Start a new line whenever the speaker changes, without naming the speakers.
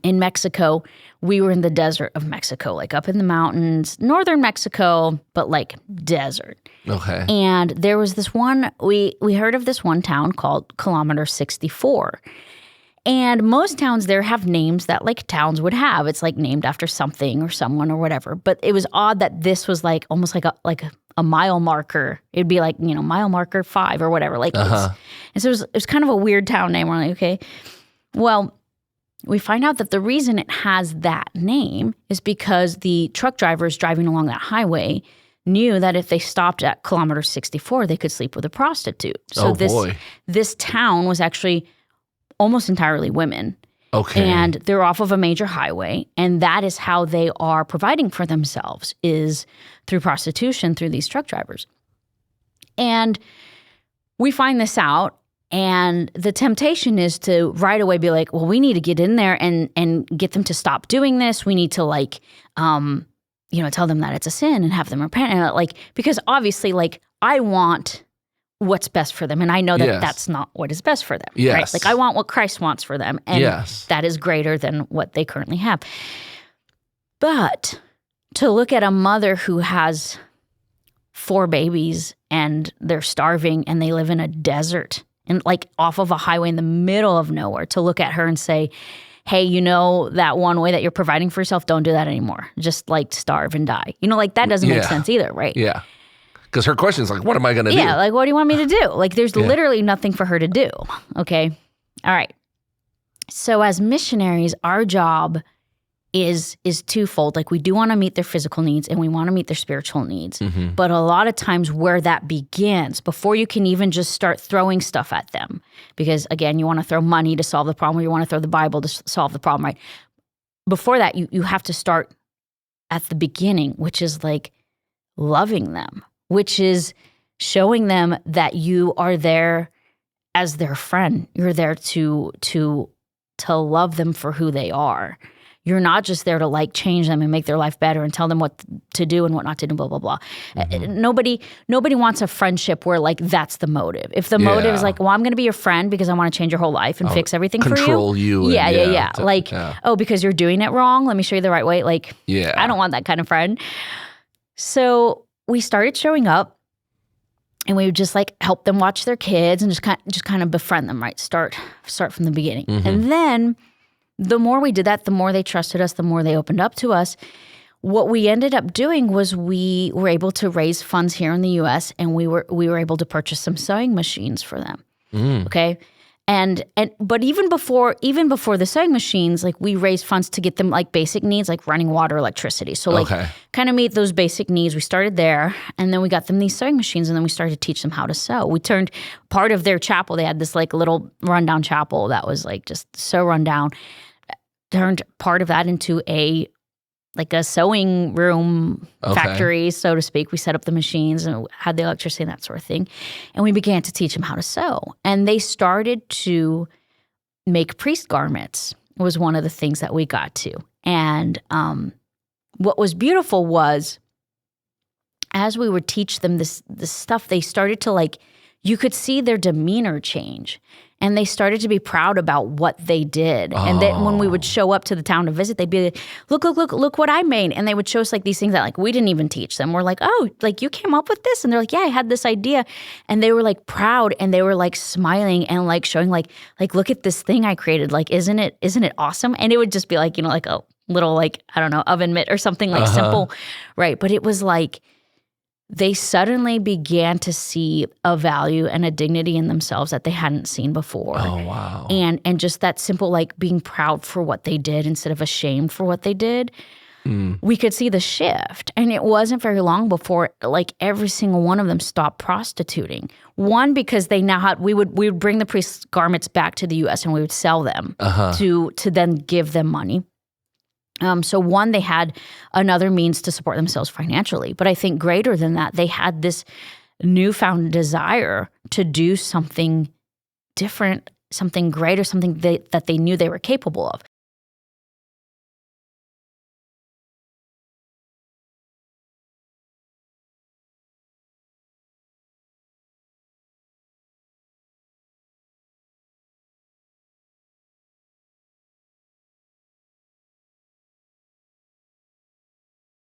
in Mexico, we were in the desert of Mexico, like up in the mountains, northern Mexico, but like desert.
Okay.
And there was this one, we heard of this one town called Kilometer 64. And most towns there have names that like towns would have. It's like named after something or someone or whatever. But it was odd that this was like almost like a mile marker. It'd be like, mile marker 5 or whatever. Like, and so it was kind of a weird town name. We're like, okay, well, we find out that the reason it has that name is because the truck drivers driving along that highway knew that if they stopped at Kilometer 64, they could sleep with a prostitute. So this town was actually almost entirely women.
Okay.
And they're off of a major highway, and that is how they are providing for themselves, is through prostitution, through these truck drivers. And we find this out, and the temptation is to right away be like, well, we need to get in there and get them to stop doing this. We need to tell them that it's a sin and have them repent. And because obviously I want what's best for them. And I know that that's not what is best for them.
Yes.
Right? Like I want what Christ wants for them. And that is greater than what they currently have. But to look at a mother who has 4 babies and they're starving and they live in a desert and like off of a highway in the middle of nowhere, to look at her and say, hey, that one way that you're providing for yourself, don't do that anymore. Just like starve and die. That doesn't make sense either, right?
Yeah. Because her question is like, what am I going to do?
Yeah, like, what do you want me to do? Like, there's literally nothing for her to do, okay? All right. So as missionaries, our job is twofold. Like, we do want to meet their physical needs and we want to meet their spiritual needs. Mm-hmm. But a lot of times where that begins, before you can even just start throwing stuff at them, because, again, you want to throw money to solve the problem or you want to throw the Bible to solve the problem, right? Before that, you have to start at the beginning, which is like loving them, which is showing them that you are there as their friend. You're there to love them for who they are. You're not just there to like change them and make their life better and tell them what to do and what not to do, blah, blah, blah. Mm-hmm. Nobody wants a friendship where like that's the motive. If the motive is like, well, I'm going to be your friend because I want to change your whole life and fix everything for you.
Control you.
Yeah. Oh, because you're doing it wrong. Let me show you the right way. Like, I don't want that kind of friend. So we started showing up and we would just like help them watch their kids and just kind of befriend them, right? Start from the beginning. Mm-hmm. And then the more we did that, the more they trusted us, the more they opened up to us. What we ended up doing was we were able to raise funds here in the U.S. and we were able to purchase some sewing machines for them. Okay. But even before the sewing machines, like we raised funds to get them like basic needs, like running water, electricity. So like kind of meet those basic needs. We started there and then we got them these sewing machines and then we started to teach them how to sew. We turned part of their chapel. They had this like little rundown chapel that was like just so rundown. Turned part of that into a sewing room factory, so to speak. We set up the machines and had the electricity and that sort of thing. And we began to teach them how to sew. And they started to make priest garments was one of the things that we got to. And what was beautiful was as we would teach them this stuff, they started to you could see their demeanor change. And they started to be proud about what they did. And then when we would show up to the town to visit, they'd be like, look what I made. And they would show us these things that we didn't even teach them. We're like, oh, you came up with this? And they're like, yeah, I had this idea. And they were proud and they were smiling and showing look at this thing I created. Isn't it awesome? And it would just be a little I don't know, oven mitt or something simple. Right. But it was they suddenly began to see a value and a dignity in themselves that they hadn't seen before.
Oh, wow.
And just that simple, being proud for what they did instead of ashamed for what they did. We could see the shift. And it wasn't very long before, every single one of them stopped prostituting. One, because they now had, we would bring the priest's garments back to the U.S. and we would sell them to then give them money. So one, they had another means to support themselves financially. But I think greater than that, they had this newfound desire to do something different, something greater, something that they knew they were capable of.